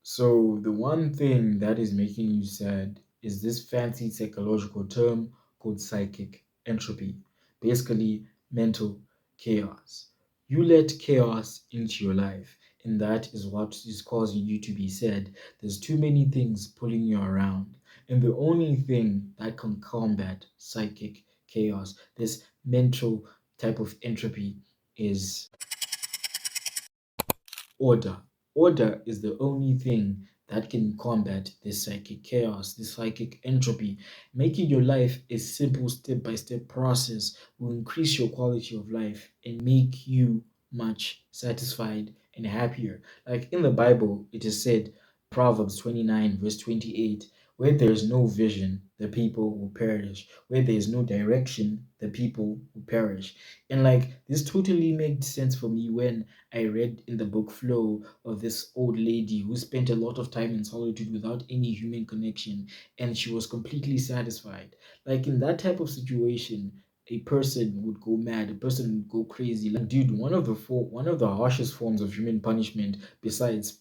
So the one thing that is making you sad is this fancy psychological term called psychic entropy, basically mental chaos. You let chaos into your life, and that is what is causing you to be sad. There's too many things pulling you around, and the only thing that can combat psychic chaos, this mental type of entropy, is order. Order is the only thing that can combat this psychic chaos, this psychic entropy. Making your life a simple step by step process will increase your quality of life and make you much satisfied and happier. Like in the Bible, it is said, Proverbs 29, verse 28, where there is no vision, the people will perish. Where there is no direction, the people will perish. And like this totally made sense for me when I read in the book Flow of this old lady who spent a lot of time in solitude without any human connection, and she was completely satisfied. Like in that type of situation, a person would go mad, a person would go crazy. Like, dude, one of the harshest forms of human punishment besides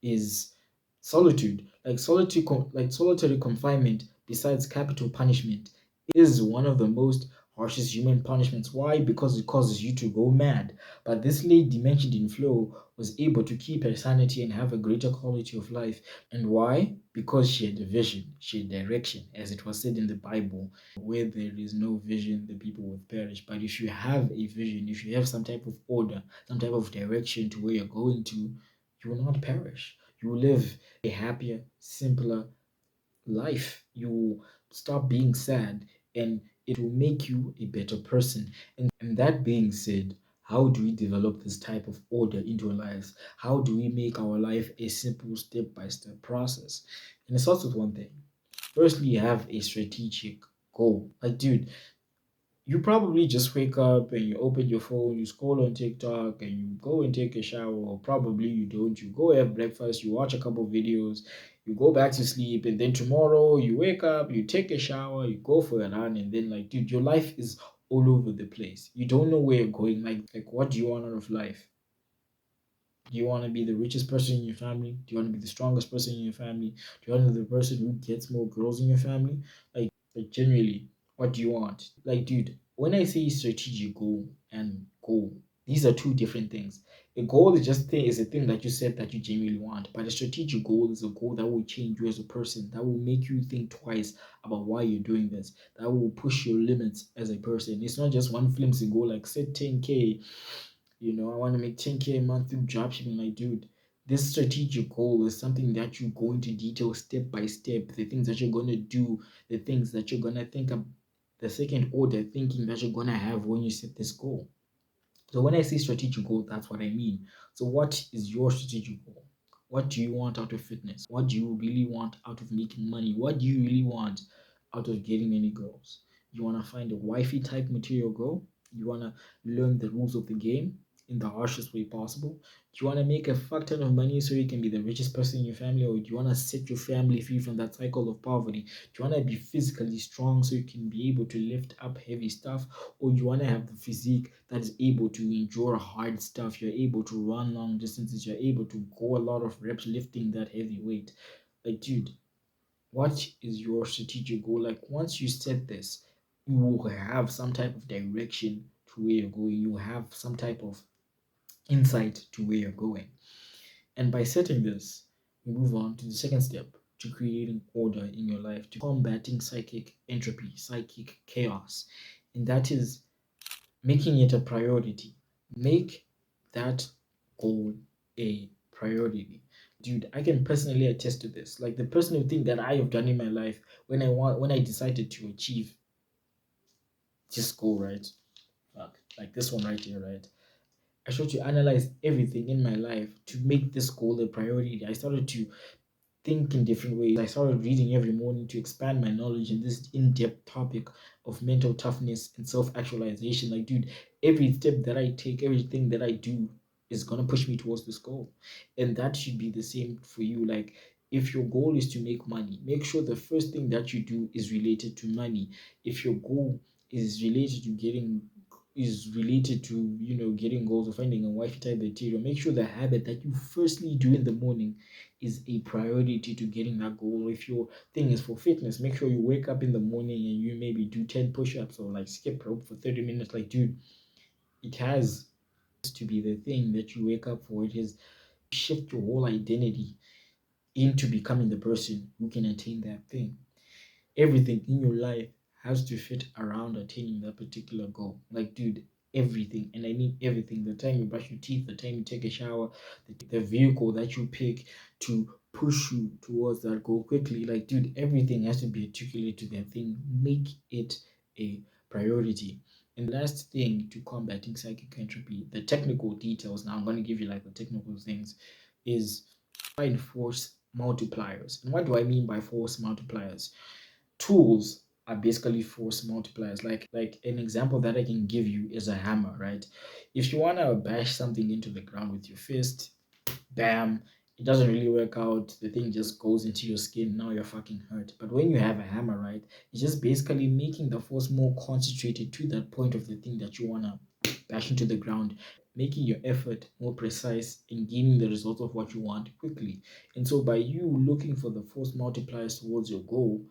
is solitude. Like solitary confinement, besides capital punishment, is one of the most harshest human punishments. Why? Because it causes you to go mad. But this lady mentioned in Flow was able to keep her sanity and have a greater quality of life. And why? Because she had a vision, she had direction, as it was said in the Bible, where there is no vision, the people will perish. But if you have a vision, if you have some type of order, some type of direction to where you're going to, you will not perish. You will live a happier, simpler life. You will stop being sad and it will make you a better person. And that being said, how do we develop this type of order into our lives? How do we make our life a simple step by step process? And it starts with one thing. Firstly, you have a strategic goal. Like, dude, you probably just wake up and you open your phone, you scroll on TikTok, and you go and take a shower, or probably you don't. You go have breakfast, you watch a couple of videos, you go back to sleep, and then tomorrow you wake up, you take a shower, you go for a run, and then like, dude, your life is all over the place. You don't know where you're going. Like what do you want out of life? Do you want to be the richest person in your family? Do you want to be the strongest person in your family? Do you want to be the person who gets more girls in your family? Like genuinely, what do you want? Like, dude, when I say strategic goal and goal, these are two different things. A goal is a thing that you said that you genuinely want, but a strategic goal is a goal that will change you as a person, that will make you think twice about why you're doing this, that will push your limits as a person. It's not just one flimsy goal like set 10K, I want to make 10K a month through dropshipping. Like, dude, this strategic goal is something that you go into detail step by step, the things that you're going to do, the things that you're going to think of, the second order thinking that you're going to have when you set this goal. So when I say strategic goal, that's what I mean. So what is your strategic goal? What do you want out of fitness? What do you really want out of making money? What do you really want out of getting many girls? You want to find a wifey type material girl? You want to learn the rules of the game in the harshest way possible? Do you want to make a fuck ton of money so you can be the richest person in your family? Or do you want to set your family free from that cycle of poverty? Do you want to be physically strong so you can be able to lift up heavy stuff? Or you want to have the physique that is able to endure hard stuff? You're able to run long distances, you're able to go a lot of reps lifting that heavy weight. Like, dude, what is your strategic goal? Like, once you set this, you will have some type of direction to where you're going, you have some type of insight to where you're going. And by setting this, we move on to the second step, to creating order in your life, to combating psychic entropy, psychic chaos. And that is making it a priority. Make that goal a priority. Dude, I can personally attest to this. Like the personal thing that I have done in my life when I decided to achieve this goal, right? Like this one right here, right? I started to analyze everything in my life to make this goal a priority. I started to think in different ways. I started reading every morning to expand my knowledge in this in-depth topic of mental toughness and self-actualization. Like, dude, every step that I take, everything that I do is gonna push me towards this goal. And that should be the same for you. Like, if your goal is to make money, make sure the first thing that you do is related to money. If your goal is related to getting is related to getting goals or finding a wife type material, make sure the habit that you firstly do in the morning is a priority to getting that goal. If your thing is for fitness, make sure you wake up in the morning and you maybe do 10 push-ups or like skip rope for 30 minutes. Like, dude, it has to be the thing that you wake up for. It is shift your whole identity into becoming the person who can attain that thing. Everything in your life has to fit around attaining that particular goal. Like, dude, everything, and I mean everything. The time you brush your teeth, the time you take a shower, the vehicle that you pick to push you towards that goal quickly. Like, dude, everything has to be articulated to that thing. Make it a priority. And the last thing to combating psychic entropy, the technical details. Now I'm going to give you like the technical things, is find force multipliers. And what do I mean by force multipliers? Tools are basically force multipliers. Like an example that I can give you is a hammer, right? If you want to bash something into the ground with your fist, bam, it doesn't really work out. The thing just goes into your skin. Now you're fucking hurt. But when you have a hammer, right, it's just basically making the force more concentrated to that point of the thing that you want to bash into the ground, making your effort more precise and gaining the result of what you want quickly. And so by you looking for the force multipliers towards your goal,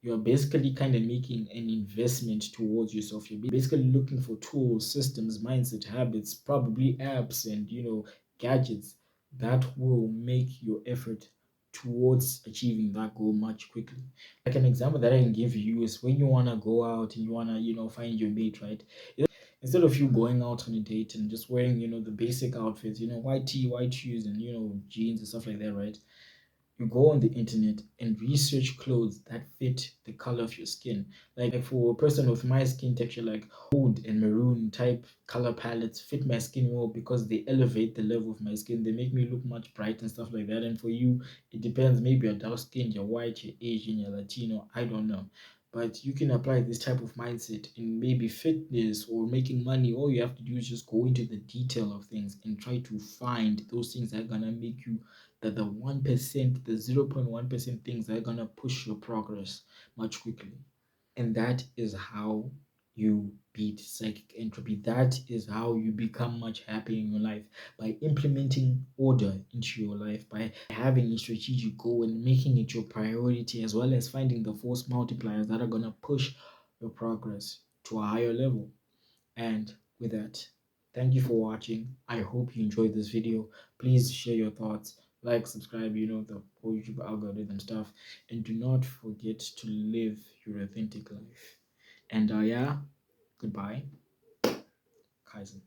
you're basically kind of making an investment towards yourself. You're basically looking for tools, systems, mindset, habits, probably apps, and gadgets that will make your effort towards achieving that goal much quickly. Like an example that I can give you is when you want to go out and you want to find your mate, right? Instead of you going out on a date and just wearing the basic outfits, white tee, white shoes, and jeans and stuff like that, right? You go on the internet and research clothes that fit the color of your skin. Like for a person with my skin texture, like gold and maroon type color palettes fit my skin well because they elevate the level of my skin. They make me look much bright and stuff like that. And for you, it depends. Maybe you're dark skinned, you're white, you're Asian, you're Latino. I don't know. But you can apply this type of mindset in maybe fitness or making money. All you have to do is just go into the detail of things and try to find those things that are gonna make you the 1%, the 0.1% things that are gonna push your progress much quickly. And that is how you beat psychic entropy. That is how you become much happier in your life, by implementing order into your life, by having a strategic goal and making it your priority, as well as finding the force multipliers that are going to push your progress to a higher level. And with that, thank you for watching. I hope you enjoyed this video. Please share your thoughts, like, subscribe, the whole YouTube algorithm stuff, and do not forget to live your authentic life. And yeah, goodbye, Kaizen.